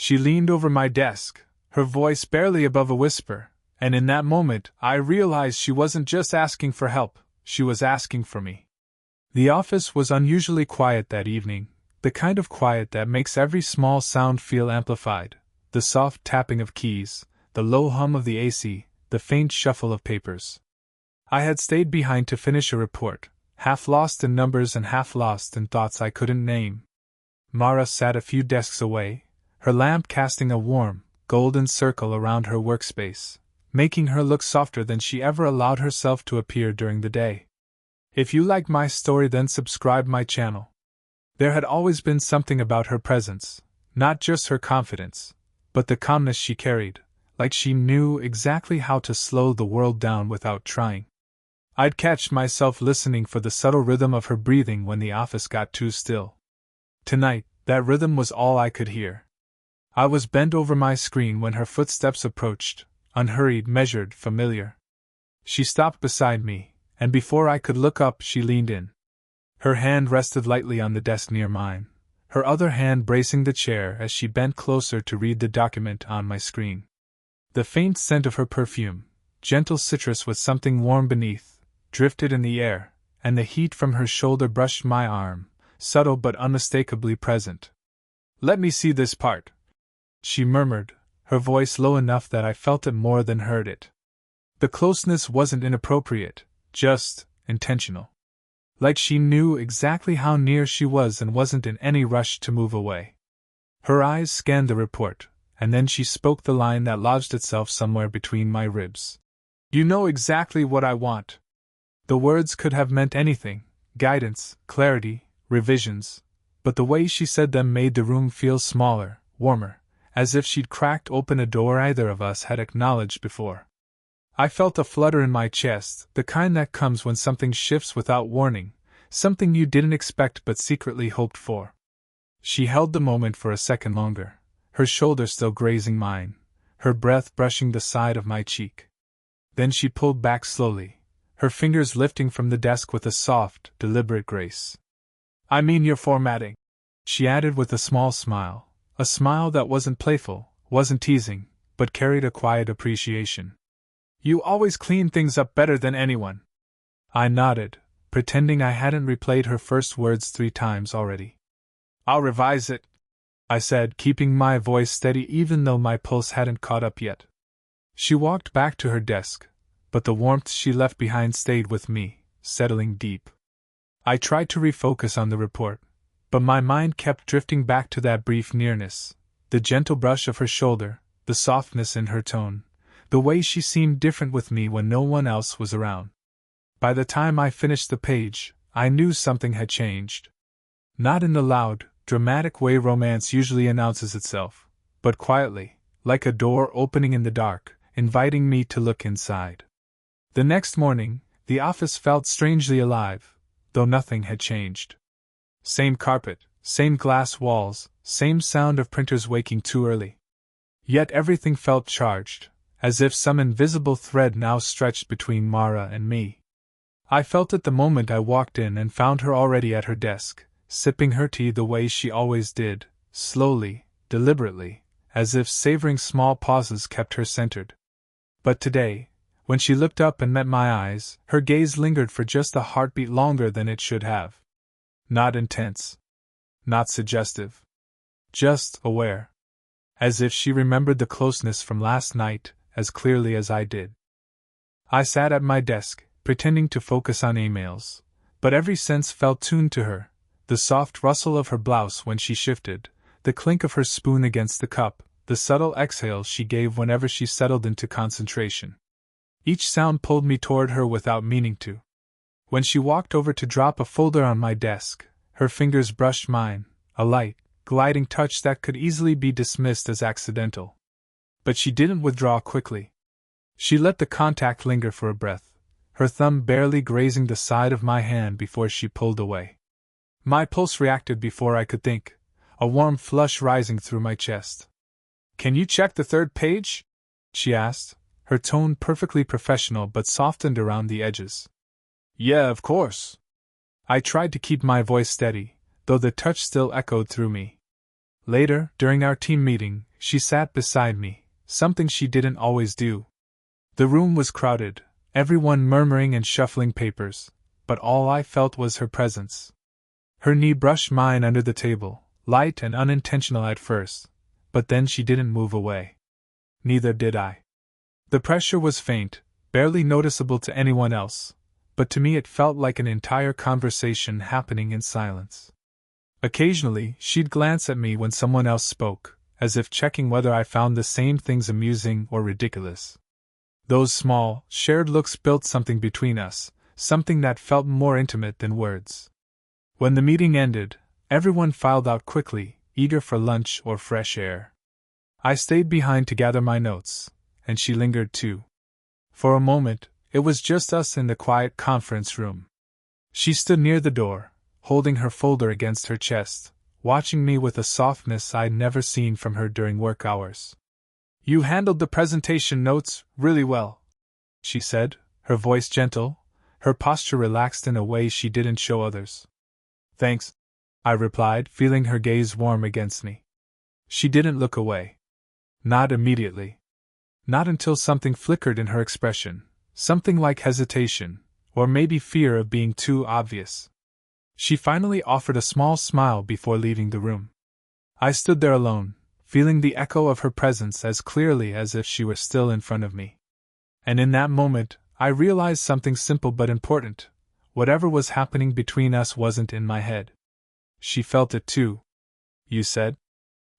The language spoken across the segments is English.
She leaned over my desk, her voice barely above a whisper, and in that moment I realized she wasn't just asking for help, she was asking for me. The office was unusually quiet that evening, the kind of quiet that makes every small sound feel amplified, the soft tapping of keys, the low hum of the AC, the faint shuffle of papers. I had stayed behind to finish a report, half lost in numbers and half lost in thoughts I couldn't name. Mara sat a few desks away, her lamp casting a warm, golden circle around her workspace, making her look softer than she ever allowed herself to appear during the day. If you like my story, then subscribe my channel. There had always been something about her presence, not just her confidence, but the calmness she carried, like she knew exactly how to slow the world down without trying. I'd catch myself listening for the subtle rhythm of her breathing when the office got too still. Tonight, that rhythm was all I could hear. I was bent over my screen when her footsteps approached, unhurried, measured, familiar. She stopped beside me, and before I could look up, she leaned in. Her hand rested lightly on the desk near mine, her other hand bracing the chair as she bent closer to read the document on my screen. The faint scent of her perfume, gentle citrus with something warm beneath, drifted in the air, and the heat from her shoulder brushed my arm, subtle but unmistakably present. "Let me see this part," she murmured, her voice low enough that I felt it more than heard it. The closeness wasn't inappropriate, just intentional. Like she knew exactly how near she was and wasn't in any rush to move away. Her eyes scanned the report, and then she spoke the line that lodged itself somewhere between my ribs. "You know exactly what I want." The words could have meant anything, guidance, clarity, revisions, but the way she said them made the room feel smaller, warmer, as if she'd cracked open a door either of us had acknowledged before. I felt a flutter in my chest, the kind that comes when something shifts without warning, something you didn't expect but secretly hoped for. She held the moment for a second longer, her shoulder still grazing mine, her breath brushing the side of my cheek. Then she pulled back slowly, her fingers lifting from the desk with a soft, deliberate grace. "I mean your formatting," she added with a small smile, a smile that wasn't playful, wasn't teasing, but carried a quiet appreciation. "You always clean things up better than anyone." I nodded, pretending I hadn't replayed her first words 3 times already. "I'll revise it," I said, keeping my voice steady even though my pulse hadn't caught up yet. She walked back to her desk, but the warmth she left behind stayed with me, settling deep. I tried to refocus on the report, but my mind kept drifting back to that brief nearness, the gentle brush of her shoulder, the softness in her tone, the way she seemed different with me when no one else was around. By the time I finished the page, I knew something had changed. Not in the loud, dramatic way romance usually announces itself, but quietly, like a door opening in the dark, inviting me to look inside. The next morning, the office felt strangely alive, though nothing had changed. Same carpet, same glass walls, same sound of printers waking too early. Yet everything felt charged, as if some invisible thread now stretched between Mara and me. I felt it the moment I walked in and found her already at her desk, sipping her tea the way she always did, slowly, deliberately, as if savoring small pauses kept her centered. But today, when she looked up and met my eyes, her gaze lingered for just a heartbeat longer than it should have. Not intense. Not suggestive. Just aware. As if she remembered the closeness from last night as clearly as I did. I sat at my desk, pretending to focus on emails, but every sense felt tuned to her, the soft rustle of her blouse when she shifted, the clink of her spoon against the cup, the subtle exhale she gave whenever she settled into concentration. Each sound pulled me toward her without meaning to. When she walked over to drop a folder on my desk, her fingers brushed mine, a light, gliding touch that could easily be dismissed as accidental. But she didn't withdraw quickly. She let the contact linger for a breath, her thumb barely grazing the side of my hand before she pulled away. My pulse reacted before I could think, a warm flush rising through my chest. "Can you check the 3rd page?" she asked, her tone perfectly professional but softened around the edges. "Yeah, of course." I tried to keep my voice steady, though the touch still echoed through me. Later, during our team meeting, she sat beside me, something she didn't always do. The room was crowded, everyone murmuring and shuffling papers, but all I felt was her presence. Her knee brushed mine under the table, light and unintentional at first, but then she didn't move away. Neither did I. The pressure was faint, barely noticeable to anyone else, but to me it felt like an entire conversation happening in silence. Occasionally, she'd glance at me when someone else spoke, as if checking whether I found the same things amusing or ridiculous. Those small, shared looks built something between us, something that felt more intimate than words. When the meeting ended, everyone filed out quickly, eager for lunch or fresh air. I stayed behind to gather my notes, and she lingered too. For a moment, it was just us in the quiet conference room. She stood near the door, holding her folder against her chest, watching me with a softness I'd never seen from her during work hours. "You handled the presentation notes really well," she said, her voice gentle, her posture relaxed in a way she didn't show others. "Thanks," I replied, feeling her gaze warm against me. She didn't look away. Not immediately. Not until something flickered in her expression, something like hesitation, or maybe fear of being too obvious. She finally offered a small smile before leaving the room. I stood there alone, feeling the echo of her presence as clearly as if she were still in front of me. And in that moment, I realized something simple but important. Whatever was happening between us wasn't in my head. She felt it too. "You said?"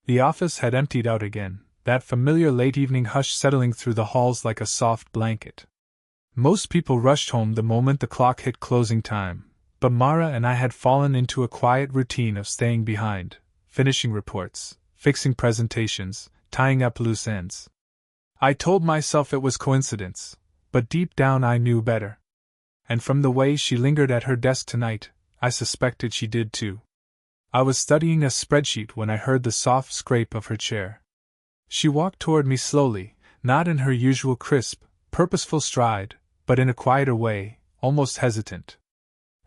The office had emptied out again, that familiar late-evening hush settling through the halls like a soft blanket. Most people rushed home the moment the clock hit closing time, but Mara and I had fallen into a quiet routine of staying behind, finishing reports, fixing presentations, tying up loose ends. I told myself it was coincidence, but deep down I knew better. And from the way she lingered at her desk tonight, I suspected she did too. I was studying a spreadsheet when I heard the soft scrape of her chair. She walked toward me slowly, not in her usual crisp, purposeful stride, but in a quieter way, almost hesitant.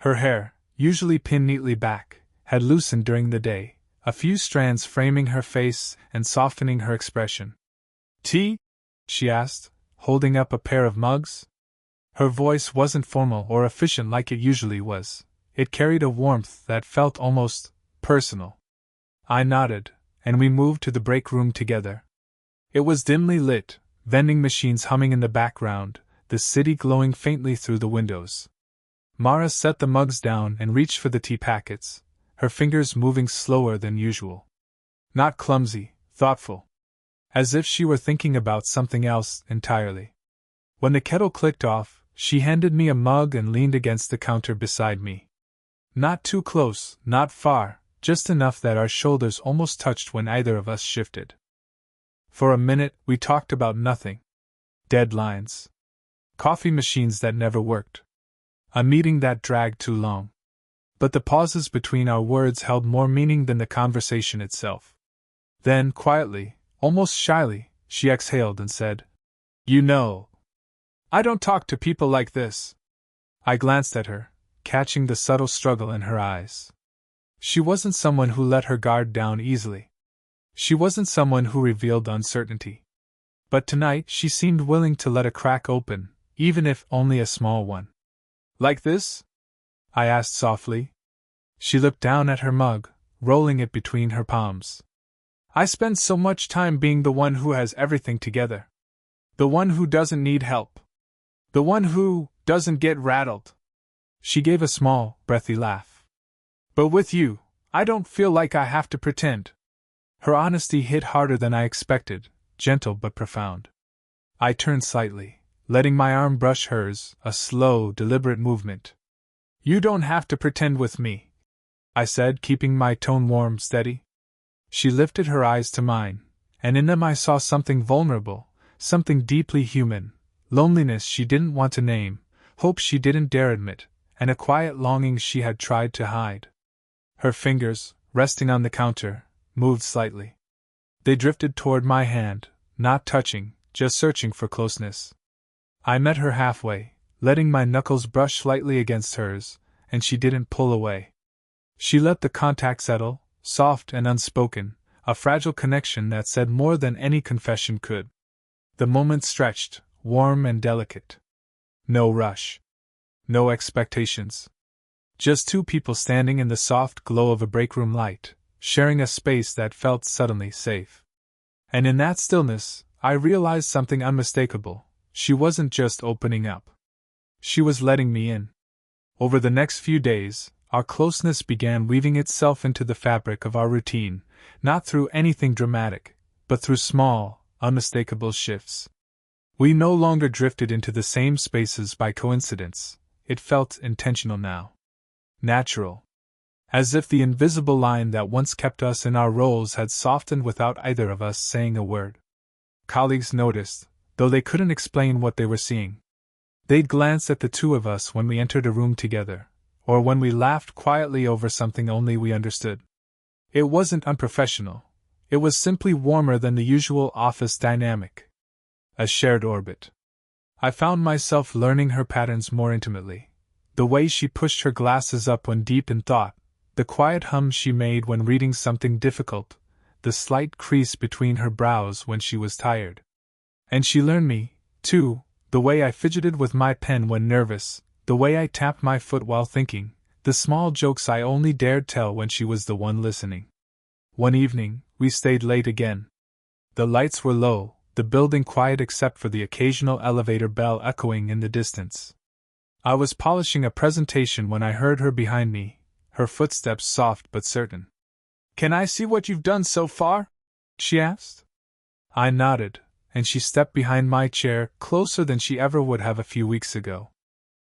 Her hair, usually pinned neatly back, had loosened during the day, a few strands framing her face and softening her expression. "Tea?" she asked, holding up a pair of mugs. Her voice wasn't formal or efficient like it usually was. It carried a warmth that felt almost personal. I nodded, and we moved to the break room together. It was dimly lit, vending machines humming in the background, the city glowing faintly through the windows. Mara set the mugs down and reached for the tea packets, her fingers moving slower than usual. Not clumsy, thoughtful. As if she were thinking about something else entirely. When the kettle clicked off, she handed me a mug and leaned against the counter beside me. Not too close, not far, just enough that our shoulders almost touched when either of us shifted. For a minute, we talked about nothing. Deadlines. Coffee machines that never worked. A meeting that dragged too long. But the pauses between our words held more meaning than the conversation itself. Then, quietly, almost shyly, she exhaled and said, "You know, I don't talk to people like this." I glanced at her, catching the subtle struggle in her eyes. She wasn't someone who let her guard down easily. She wasn't someone who revealed uncertainty. But tonight she seemed willing to let a crack open, even if only a small one. "Like this?" I asked softly. She looked down at her mug, rolling it between her palms. "I spend so much time being the one who has everything together. The one who doesn't need help. The one who doesn't get rattled." She gave a small, breathy laugh. "But with you, I don't feel like I have to pretend." Her honesty hit harder than I expected, gentle but profound. I turned slightly, letting my arm brush hers, a slow, deliberate movement. "You don't have to pretend with me," I said, keeping my tone warm, steady. She lifted her eyes to mine, and in them I saw something vulnerable, something deeply human, loneliness she didn't want to name, hope she didn't dare admit, and a quiet longing she had tried to hide. Her fingers, resting on the counter, moved slightly. They drifted toward my hand, not touching, just searching for closeness. I met her halfway, letting my knuckles brush lightly against hers, and she didn't pull away. She let the contact settle, soft and unspoken, a fragile connection that said more than any confession could. The moment stretched, warm and delicate. No rush. No expectations. Just two people standing in the soft glow of a breakroom light, sharing a space that felt suddenly safe. And in that stillness, I realized something unmistakable. She wasn't just opening up. She was letting me in. Over the next few days, our closeness began weaving itself into the fabric of our routine, not through anything dramatic, but through small, unmistakable shifts. We no longer drifted into the same spaces by coincidence. It felt intentional now. Natural. As if the invisible line that once kept us in our roles had softened without either of us saying a word. Colleagues noticed, though they couldn't explain what they were seeing. They'd glance at the two of us when we entered a room together, or when we laughed quietly over something only we understood. It wasn't unprofessional. It was simply warmer than the usual office dynamic. A shared orbit. I found myself learning her patterns more intimately. The way she pushed her glasses up when deep in thought, the quiet hum she made when reading something difficult, the slight crease between her brows when she was tired. And she learned me, too, the way I fidgeted with my pen when nervous, the way I tapped my foot while thinking, the small jokes I only dared tell when she was the one listening. One evening, we stayed late again. The lights were low, the building quiet except for the occasional elevator bell echoing in the distance. I was polishing a presentation when I heard her behind me, her footsteps soft but certain. "Can I see what you've done so far?" she asked. I nodded, and she stepped behind my chair, closer than she ever would have a few weeks ago.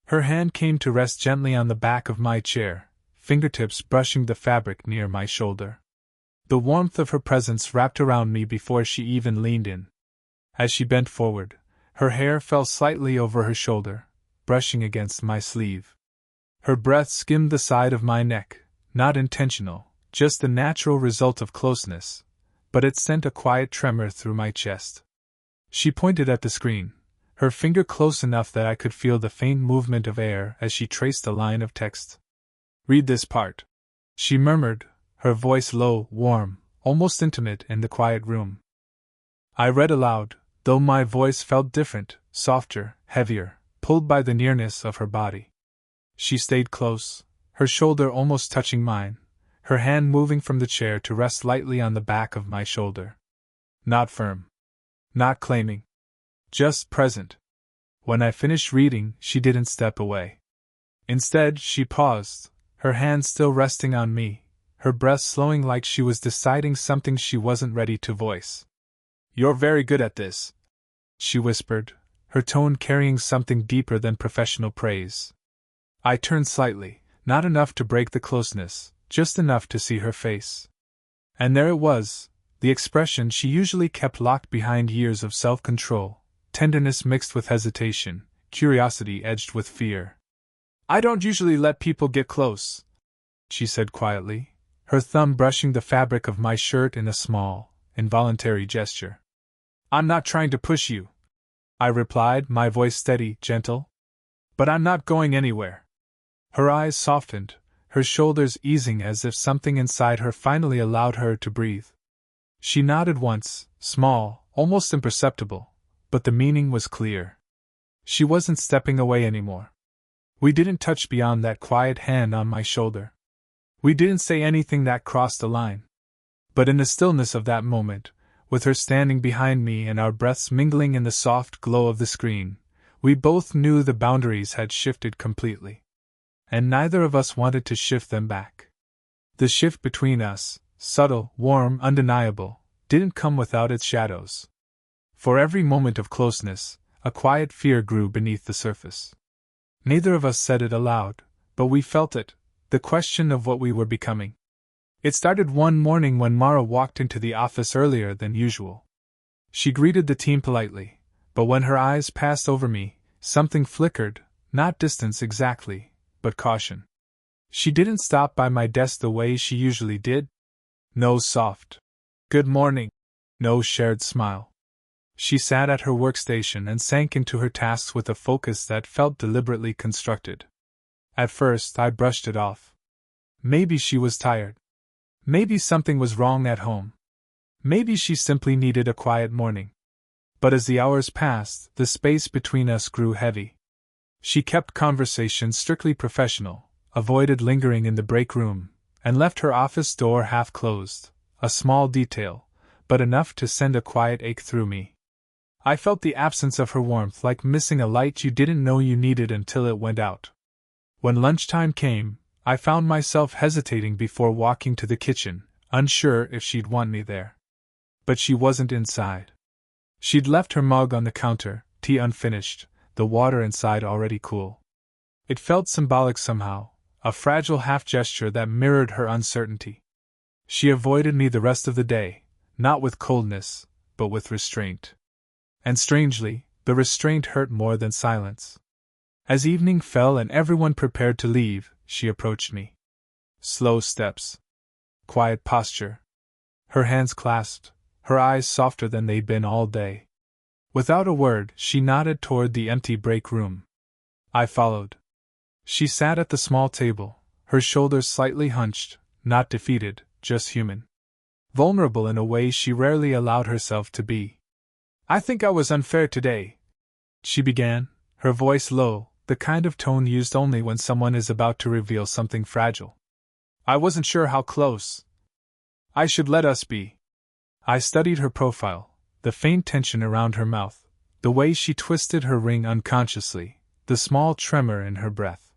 Her hand came to rest gently on the back of my chair, fingertips brushing the fabric near my shoulder. The warmth of her presence wrapped around me before she even leaned in. As she bent forward, her hair fell slightly over her shoulder, brushing against my sleeve. Her breath skimmed the side of my neck, not intentional, just the natural result of closeness, but it sent a quiet tremor through my chest. She pointed at the screen, her finger close enough that I could feel the faint movement of air as she traced a line of text. "Read this part," she murmured, her voice low, warm, almost intimate in the quiet room. I read aloud, though my voice felt different, softer, heavier, pulled by the nearness of her body. She stayed close, her shoulder almost touching mine, her hand moving from the chair to rest lightly on the back of my shoulder. Not firm. Not claiming. Just present. When I finished reading, she didn't step away. Instead, she paused, her hand still resting on me, her breath slowing like she was deciding something she wasn't ready to voice. "You're very good at this," she whispered, her tone carrying something deeper than professional praise. I turned slightly, not enough to break the closeness, just enough to see her face. And there it was, the expression she usually kept locked behind years of self-control, tenderness mixed with hesitation, curiosity edged with fear. "I don't usually let people get close," she said quietly, her thumb brushing the fabric of my shirt in a small, involuntary gesture. "I'm not trying to push you," I replied, my voice steady, gentle. "But I'm not going anywhere." Her eyes softened, her shoulders easing as if something inside her finally allowed her to breathe. She nodded once, small, almost imperceptible, but the meaning was clear. She wasn't stepping away anymore. We didn't touch beyond that quiet hand on my shoulder. We didn't say anything that crossed a line. But in the stillness of that moment, with her standing behind me and our breaths mingling in the soft glow of the screen, we both knew the boundaries had shifted completely. And neither of us wanted to shift them back. The shift between us, subtle, warm, undeniable, didn't come without its shadows. For every moment of closeness, a quiet fear grew beneath the surface. Neither of us said it aloud, but we felt it, the question of what we were becoming. It started one morning when Mara walked into the office earlier than usual. She greeted the team politely, but when her eyes passed over me, something flickered, not distance exactly, but caution. She didn't stop by my desk the way she usually did. No soft "good morning," no shared smile. She sat at her workstation and sank into her tasks with a focus that felt deliberately constructed. At first, I brushed it off. Maybe she was tired. Maybe something was wrong at home. Maybe she simply needed a quiet morning. But as the hours passed, the space between us grew heavy. She kept conversation strictly professional, avoided lingering in the break room, and left her office door half closed, a small detail, but enough to send a quiet ache through me. I felt the absence of her warmth like missing a light you didn't know you needed until it went out. When lunchtime came, I found myself hesitating before walking to the kitchen, unsure if she'd want me there. But she wasn't inside. She'd left her mug on the counter, tea unfinished, the water inside already cool. It felt symbolic somehow, a fragile half-gesture that mirrored her uncertainty. She avoided me the rest of the day, not with coldness, but with restraint. And strangely, the restraint hurt more than silence. As evening fell and everyone prepared to leave, she approached me. Slow steps. Quiet posture. Her hands clasped, her eyes softer than they'd been all day. Without a word, she nodded toward the empty break room. I followed. She sat at the small table, her shoulders slightly hunched, not defeated, just human. Vulnerable in a way she rarely allowed herself to be. "I think I was unfair today," she began, her voice low, the kind of tone used only when someone is about to reveal something fragile. "I wasn't sure how close I should let us be." I studied her profile, the faint tension around her mouth, the way she twisted her ring unconsciously, the small tremor in her breath.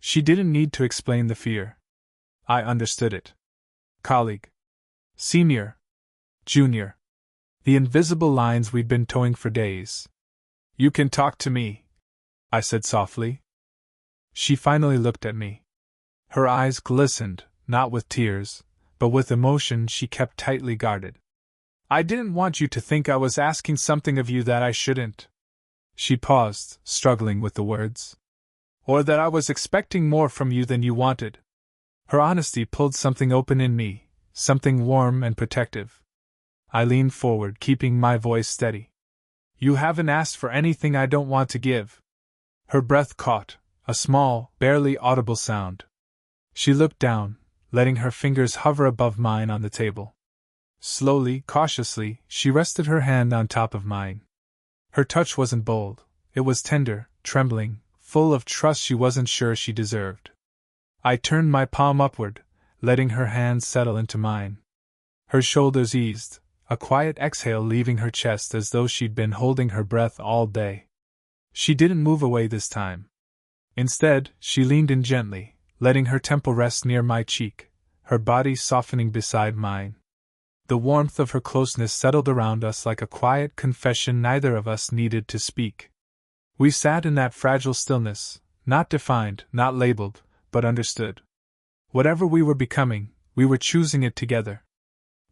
She didn't need to explain the fear. I understood it. Colleague. Senior. Junior. The invisible lines we'd been towing for days. "You can talk to me," I said softly. She finally looked at me. Her eyes glistened, not with tears, but with emotion she kept tightly guarded. "I didn't want you to think I was asking something of you that I shouldn't." She paused, struggling with the words. "Or that I was expecting more from you than you wanted." Her honesty pulled something open in me, something warm and protective. I leaned forward, keeping my voice steady. "You haven't asked for anything I don't want to give." Her breath caught, a small, barely audible sound. She looked down, letting her fingers hover above mine on the table. Slowly, cautiously, she rested her hand on top of mine. Her touch wasn't bold, it was tender, trembling, full of trust she wasn't sure she deserved. I turned my palm upward, letting her hand settle into mine. Her shoulders eased, a quiet exhale leaving her chest as though she'd been holding her breath all day. She didn't move away this time. Instead, she leaned in gently, letting her temple rest near my cheek, her body softening beside mine. The warmth of her closeness settled around us like a quiet confession neither of us needed to speak. We sat in that fragile stillness, not defined, not labeled, but understood. Whatever we were becoming, we were choosing it together.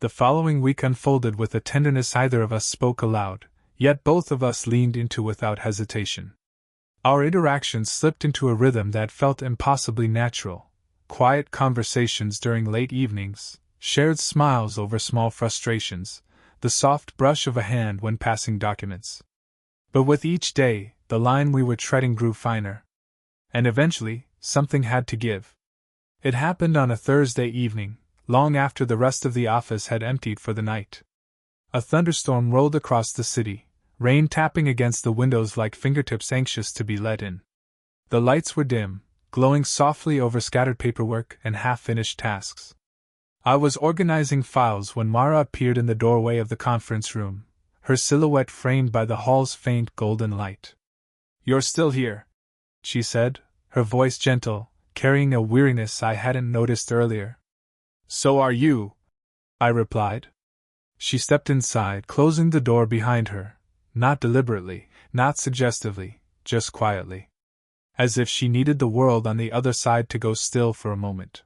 The following week unfolded with a tenderness neither of us spoke aloud, yet both of us leaned into without hesitation. Our interactions slipped into a rhythm that felt impossibly natural, quiet conversations during late evenings, shared smiles over small frustrations, the soft brush of a hand when passing documents. But with each day, the line we were treading grew finer. And eventually, something had to give. It happened on a Thursday evening, long after the rest of the office had emptied for the night. A thunderstorm rolled across the city, rain tapping against the windows like fingertips anxious to be let in. The lights were dim, glowing softly over scattered paperwork and half-finished tasks. I was organizing files when Mara appeared in the doorway of the conference room, her silhouette framed by the hall's faint golden light. "You're still here," she said, her voice gentle, carrying a weariness I hadn't noticed earlier. "So are you," I replied. She stepped inside, closing the door behind her, not deliberately, not suggestively, just quietly. As if she needed the world on the other side to go still for a moment.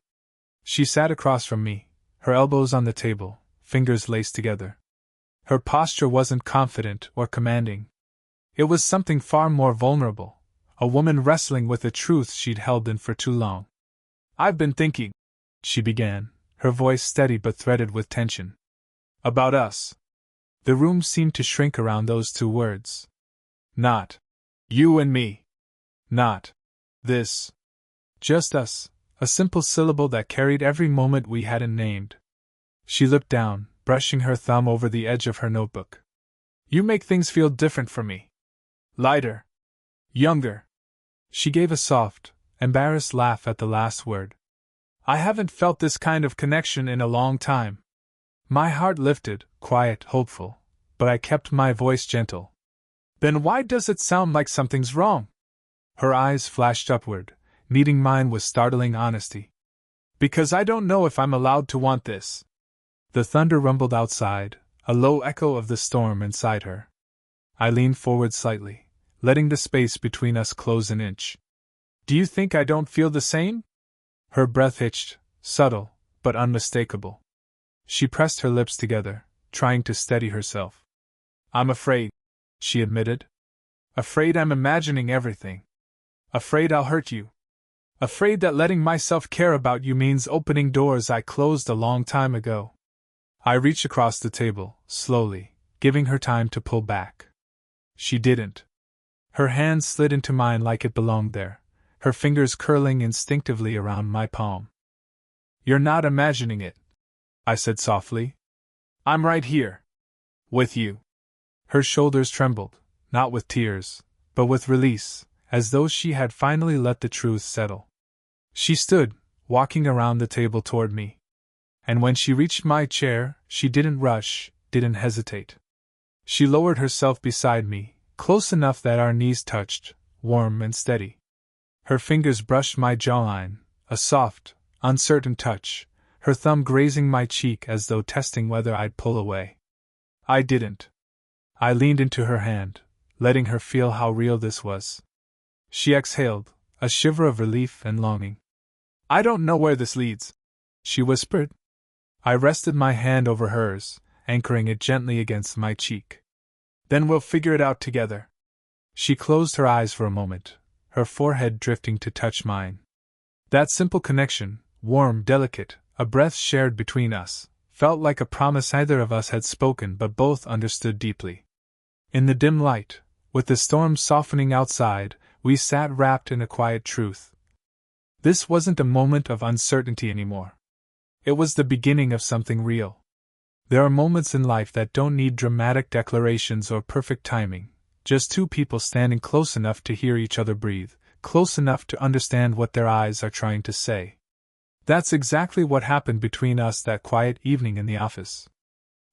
She sat across from me, her elbows on the table, fingers laced together. Her posture wasn't confident or commanding. It was something far more vulnerable, a woman wrestling with a truth she'd held in for too long. "I've been thinking," she began, her voice steady but threaded with tension. "About us." The room seemed to shrink around those two words. Not you and me. Not this. Just us, a simple syllable that carried every moment we hadn't named. She looked down, brushing her thumb over the edge of her notebook. You make things feel different for me. Lighter. Younger. She gave a soft, embarrassed laugh at the last word. I haven't felt this kind of connection in a long time. My heart lifted, quiet, hopeful, but I kept my voice gentle. Then why does it sound like something's wrong? Her eyes flashed upward, meeting mine with startling honesty. Because I don't know if I'm allowed to want this. The thunder rumbled outside, a low echo of the storm inside her. I leaned forward slightly, letting the space between us close an inch. Do you think I don't feel the same? Her breath hitched, subtle, but unmistakable. She pressed her lips together, trying to steady herself. I'm afraid, she admitted. Afraid I'm imagining everything. Afraid I'll hurt you. Afraid that letting myself care about you means opening doors I closed a long time ago. I reached across the table, slowly, giving her time to pull back. She didn't. Her hand slid into mine like it belonged there, her fingers curling instinctively around my palm. You're not imagining it, I said softly. I'm right here. With you. Her shoulders trembled, not with tears, but with release, as though she had finally let the truth settle. She stood, walking around the table toward me. And when she reached my chair, she didn't rush, didn't hesitate. She lowered herself beside me, close enough that our knees touched, warm and steady. Her fingers brushed my jawline, a soft, uncertain touch, her thumb grazing my cheek as though testing whether I'd pull away. I didn't. I leaned into her hand, letting her feel how real this was. She exhaled, a shiver of relief and longing. I don't know where this leads, she whispered. I rested my hand over hers, anchoring it gently against my cheek. Then we'll figure it out together. She closed her eyes for a moment, her forehead drifting to touch mine. That simple connection, warm, delicate, a breath shared between us, felt like a promise neither of us had spoken but both understood deeply. In the dim light, with the storm softening outside, we sat wrapped in a quiet truth. This wasn't a moment of uncertainty anymore. It was the beginning of something real. There are moments in life that don't need dramatic declarations or perfect timing, just two people standing close enough to hear each other breathe, close enough to understand what their eyes are trying to say. That's exactly what happened between us that quiet evening in the office.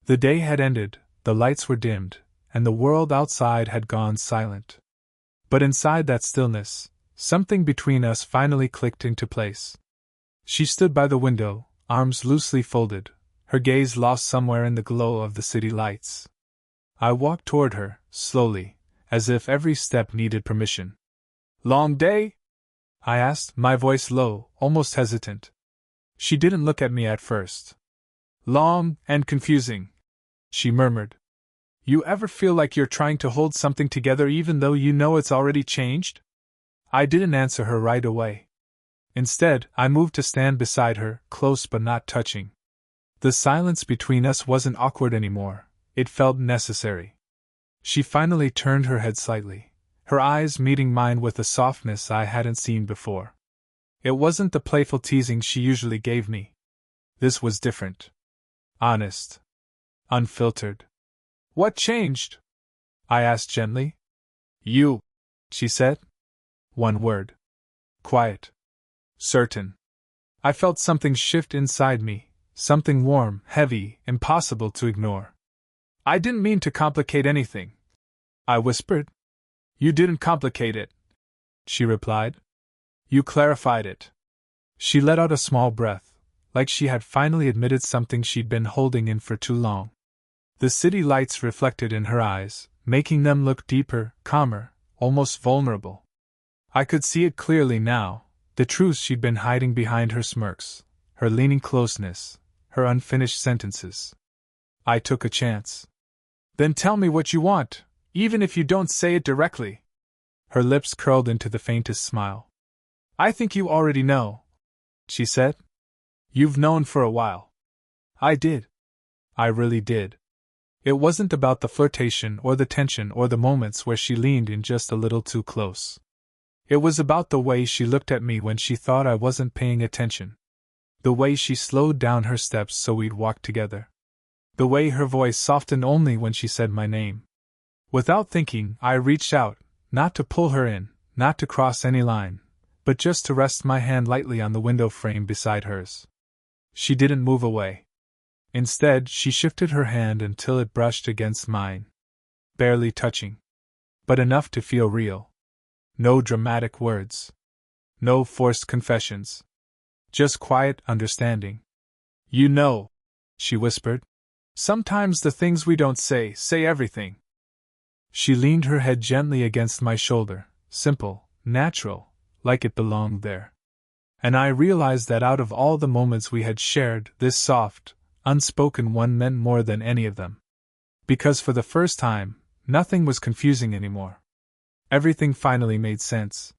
The day had ended, the lights were dimmed, and the world outside had gone silent. But inside that stillness, something between us finally clicked into place. She stood by the window, arms loosely folded, her gaze lost somewhere in the glow of the city lights. I walked toward her, slowly, as if every step needed permission. Long day? I asked, my voice low, almost hesitant. She didn't look at me at first. Long and confusing, she murmured. You ever feel like you're trying to hold something together even though you know it's already changed? I didn't answer her right away. Instead, I moved to stand beside her, close but not touching. The silence between us wasn't awkward anymore, it felt necessary. She finally turned her head slightly, her eyes meeting mine with a softness I hadn't seen before. It wasn't the playful teasing she usually gave me. This was different. Honest. Unfiltered. What changed? I asked gently. You, she said. One word. Quiet. Certain. I felt something shift inside me, something warm, heavy, impossible to ignore. I didn't mean to complicate anything, I whispered. You didn't complicate it, she replied. You clarified it. She let out a small breath, like she had finally admitted something she'd been holding in for too long. The city lights reflected in her eyes, making them look deeper, calmer, almost vulnerable. I could see it clearly now, the truth she'd been hiding behind her smirks, her leaning closeness, her unfinished sentences. I took a chance. Then tell me what you want, even if you don't say it directly. Her lips curled into the faintest smile. I think you already know, she said. You've known for a while. I did. I really did. It wasn't about the flirtation or the tension or the moments where she leaned in just a little too close. It was about the way she looked at me when she thought I wasn't paying attention. The way she slowed down her steps so we'd walk together. The way her voice softened only when she said my name. Without thinking, I reached out, not to pull her in, not to cross any line, but just to rest my hand lightly on the window frame beside hers. She didn't move away. Instead, she shifted her hand until it brushed against mine. Barely touching. But enough to feel real. No dramatic words. No forced confessions. Just quiet understanding. You know, she whispered. Sometimes the things we don't say everything. She leaned her head gently against my shoulder, simple, natural, like it belonged there. And I realized that out of all the moments we had shared, this soft, unspoken one meant more than any of them. Because for the first time, nothing was confusing anymore. Everything finally made sense.